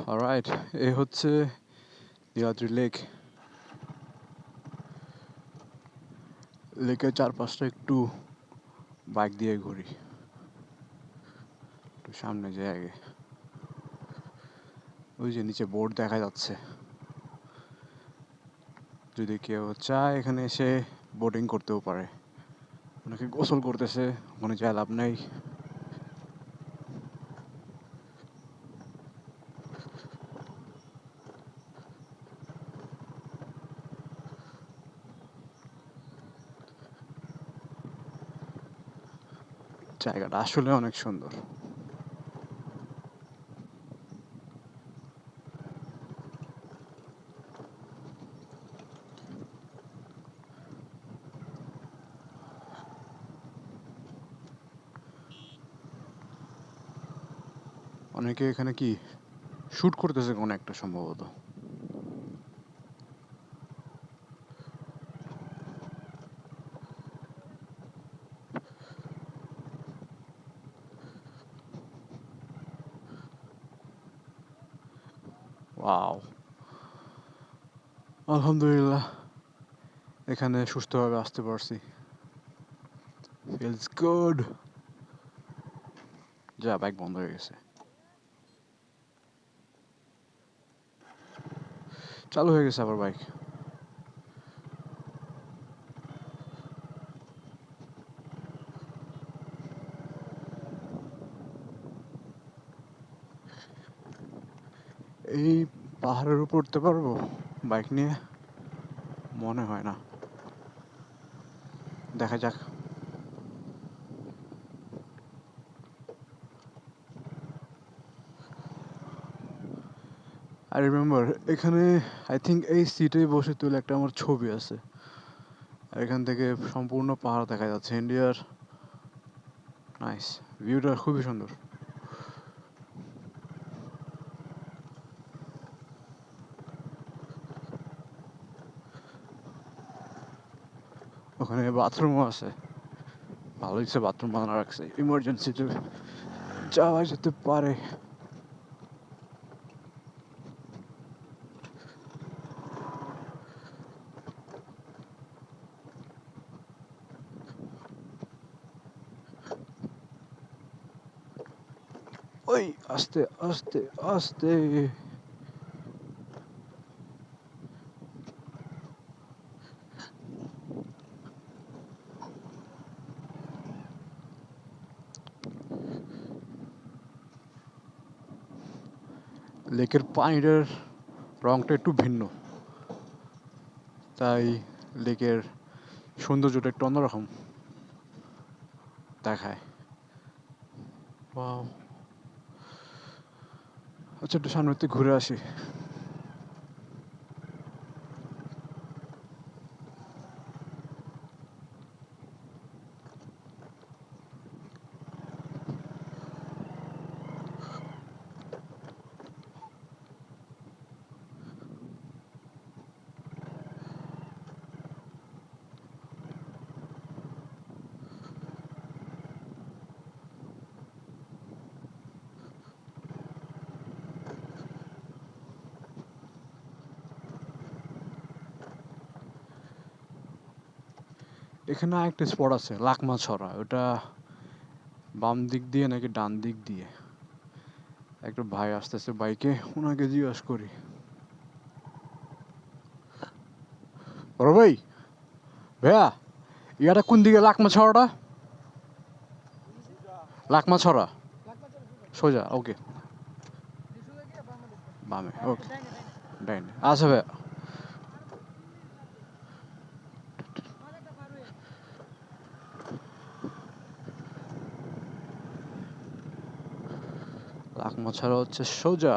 Alright, এই হচ্ছে Niladri lake. লেকের চারপাশটা একটু বাইক দিয়ে ঘুরি, একটু সামনে যাই আগে। ওই যে নিচে বোর্ড দেখা যাচ্ছে, যদি কেউ চায় এখানে এসে বোটিং করতেও পারে। অনেকে গোসল করতেছে, ওখানে যায় লাভ নাই। জায়গাটা আসলে অনেক সুন্দর। অনেকে এখানে কি শুট করতেছে কোনো একটা সম্ভবত। ওয়াও, আলহামদুলিল্লাহ এখানে সুস্থভাবে আসতে পারছি। Feels good. যা, বাইক বন্ধ হয়ে গেছে। চালু হয়ে গেছে আবার বাইক। এই পাহাড়ের উপর উঠতে পারবো বাইক নিয়ে? মনে হয় না, দেখা যাক। আই রিমেম্বার এখানে, আই থিঙ্ক এই সিটে বসে তুলে একটা আমার ছবি আছে। আর এখান থেকে সম্পূর্ণ পাহাড় দেখা যাচ্ছে ইন্ডিয়ার। নাইস, ভিউটা খুবই সুন্দর। ওখানে বাথরুমও আছে, ভালো হচ্ছে বাথরুম বানানো রাখছে, ইমার্জেন্সিতে যাওয়া যেতে পারে। ওই, আস্তে আস্তে আস্তে। লেকের পানিটার রংটা একটু ভিন্ন, তাই লেকের সৌন্দর্যটা একটু অন্যরকম দেখায়। ওয়াও। আচ্ছা, একটু সামনে থেকে ঘুরে আসি। এখানে একটা স্পট আছে লাকমা ছড়া, ওটা বাম দিক দিয়ে নাকি ডান দিক দিয়ে। একটা ভাই আসতেছে বাইকে, ওনাকে জিজ্ঞাস করি। বড় ভাই, ভাইয়া, ইয়াটা কোন দিকে লাকমা ছড়াটা? লাকমা ছড়া সোজা, ওকে। বামে, ওকে। ডাইনে, আচ্ছা ভাইয়া। লাকমা ছড়া হচ্ছে সোজা।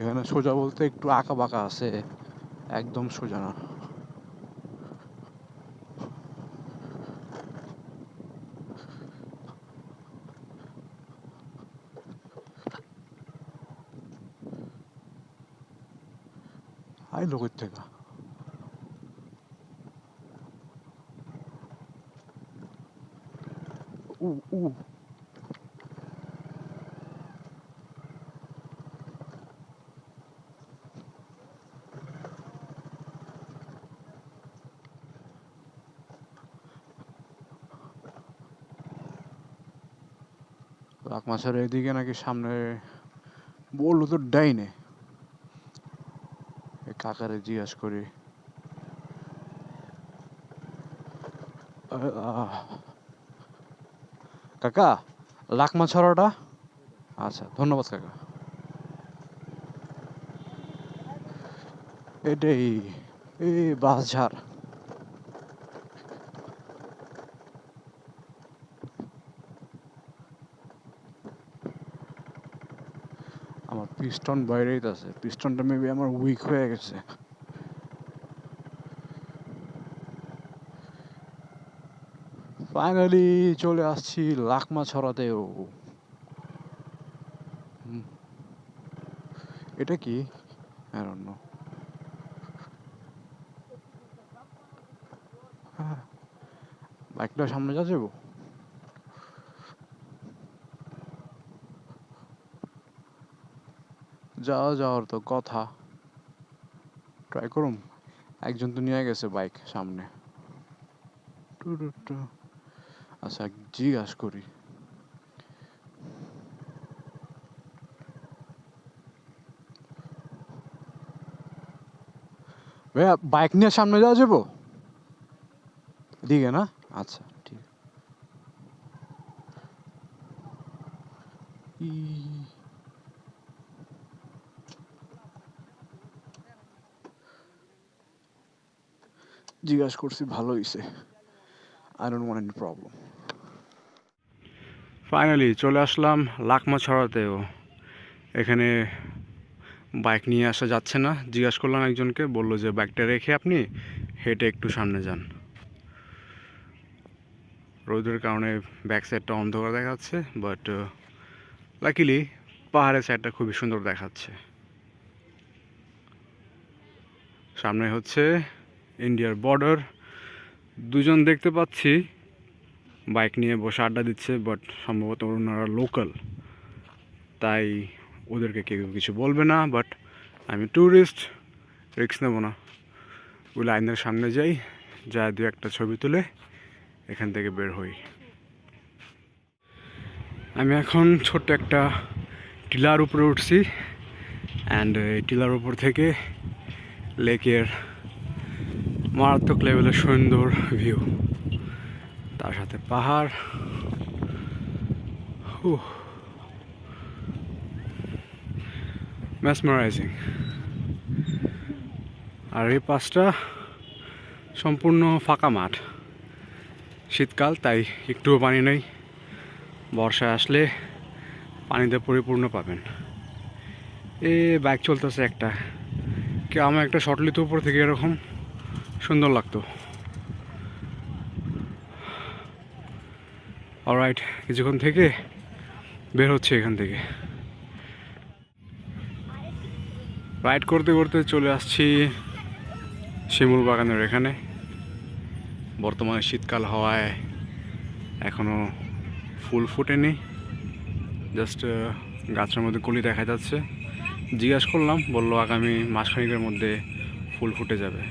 এখানে সোজা বলতে একটু আঁকা বাঁকা আছে, একদম সোজা না। আইলো কই থেকে? উ উ লাকমাছের এদিকে নাকি সামনে বললো তো ডাইনে। এই কাকারে জিজ্ঞাস করি। কাকা, লাকমা ছড়াটা? আচ্ছা, ধন্যবাদ কাকা। এটাই এই বাঁশঝাড়। আমার পিস্টন বাইরেই আছে, পিস্টনটা মেবি আমার উইক হয়ে গেছে। ফাইনালি চলে আসছি লাকমা ছড়াতেও। এটা কি? I don't know. বাইকটা সামনে যা যাবো? যাওয়ার তো কথা। ট্রাই করুম। একজন তো নিয়ে গেছে বাইক সামনে। আচ্ছা, জিজ্ঞাস করি। ভাইয়া, বাইক নিয়ে সামনে যাওয়া যাবো? এদিকে না? আচ্ছা, ঠিক। জিজ্ঞাসা করছি, ভালো হয়েছে। I don't want any problem. Finally চলে আসলাম লাকমা ছড়াতেও। এখানে বাইক নিয়ে আসা যাচ্ছে না। জিজ্ঞাসা করলাম একজনকে, বললো যে বাইকটা রেখে আপনি হেঁটে একটু সামনে যান। রোদের কারণে ব্যাক সাইডটা অন্ধকার দেখাচ্ছে, বাট লাকিলি পাহাড়ের সাইডটা খুবই সুন্দর দেখাচ্ছে। সামনে হচ্ছে ইন্ডিয়ার বর্ডার। দুজন দেখতে পাচ্ছি বাইক নিয়ে বসে আড্ডা দিচ্ছে, বাট সম্ভবত ওনারা লোকাল, তাই ওদেরকে কেউ কিছু বলবে না। বাট আমি ট্যুরিস্ট, রিস্ক নেবো না। ওই লাইনের সামনে যাই, যা দু একটা ছবি তুলে এখান থেকে বের হই। আমি এখন ছোট্ট একটা টিলার উপরে উঠছি, অ্যান্ড এই টিলার উপর থেকে লেকের মারাত্মক লেভেলের সুন্দর ভিউ, তার সাথে পাহাড়। মেসমারাইজিং। আর এই পাশটা সম্পূর্ণ ফাঁকা মাঠ। শীতকাল, তাই একটুও পানি নেই। বর্ষায় আসলে পানিতে পরিপূর্ণ পাবেন। বাইক চলতেছে একটা, কি আমার একটা শর্ট লিতে উপর থেকে এরকম সুন্দর লাগতো। অলরাইট, কিছুক্ষণ থেকে বের হচ্ছে এখান থেকে। রাইড করতে করতে চলে আসছি শিমুল বাগানের এখানে। বর্তমানে শীতকাল হওয়ায় এখনও ফুল ফুটেনি, জাস্ট গাছের মধ্যে কলি দেখা যাচ্ছে। জিজ্ঞাসা করলাম, বললো আগামী মাসখানেকের মধ্যে ফুল ফুটে যাবে।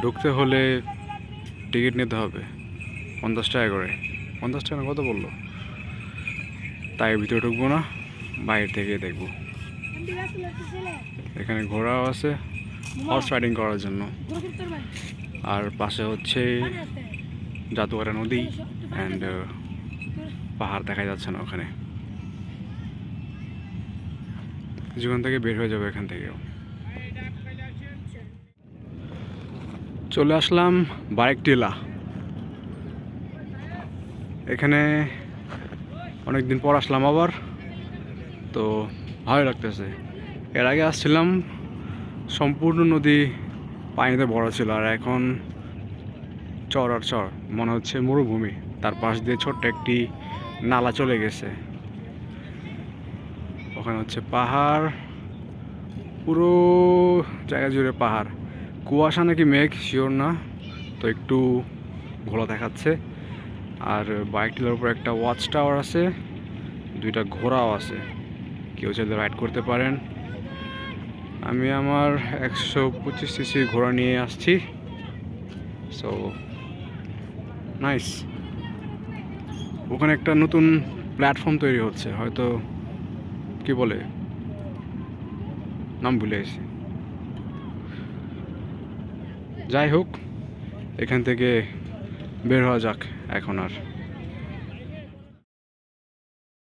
ঢুকতে হলে টিকিট নিতে হবে 50 টাকা করে। 50 টাকা কত বললো? তাই ভিতরে ঢুকবো না, বাইরে থেকে দেখবো। এখানে ঘোড়াও আছে হর্স রাইডিং করার জন্য। আর পাশে হচ্ছে জাদুঘরা নদী, অ্যান্ড পাহাড় দেখা যাচ্ছে না ওখানে। কিছুক্ষণ থেকে বের হয়ে যাবে এখান থেকেও। চলে আসলাম বাইক টিলা। এখানে অনেকদিন পর আসলাম আবার, তো ভালো লাগতেছে। এর আগে আসছিলাম, সম্পূর্ণ নদী পানিতে ভরা ছিল, আর এখন চর আর চর, মনে হচ্ছে মরুভূমি। তার পাশ দিয়ে ছোট্ট একটি নালা চলে গেছে। ওখানে হচ্ছে পাহাড়, পুরো জায়গা জুড়ে পাহাড়। কুয়াশা নাকি মেঘ শিওর না, তো একটু ঘোলা দেখাচ্ছে। আর বাইকটির উপর একটা ওয়াচ টাওয়ার আছে, দুইটা ঘোড়াও আছে, কেউ চাইলে রাইড করতে পারেন। আমি আমার 125 সিসি ঘোড়া নিয়ে আসছি। So nice. ওখানে একটা নতুন প্ল্যাটফর্ম তৈরি হচ্ছে, হয়তো কি বলে নাম ভুলে গেছি। যাই হোক, এখান থেকে বের হওয়া যাক এখন আর।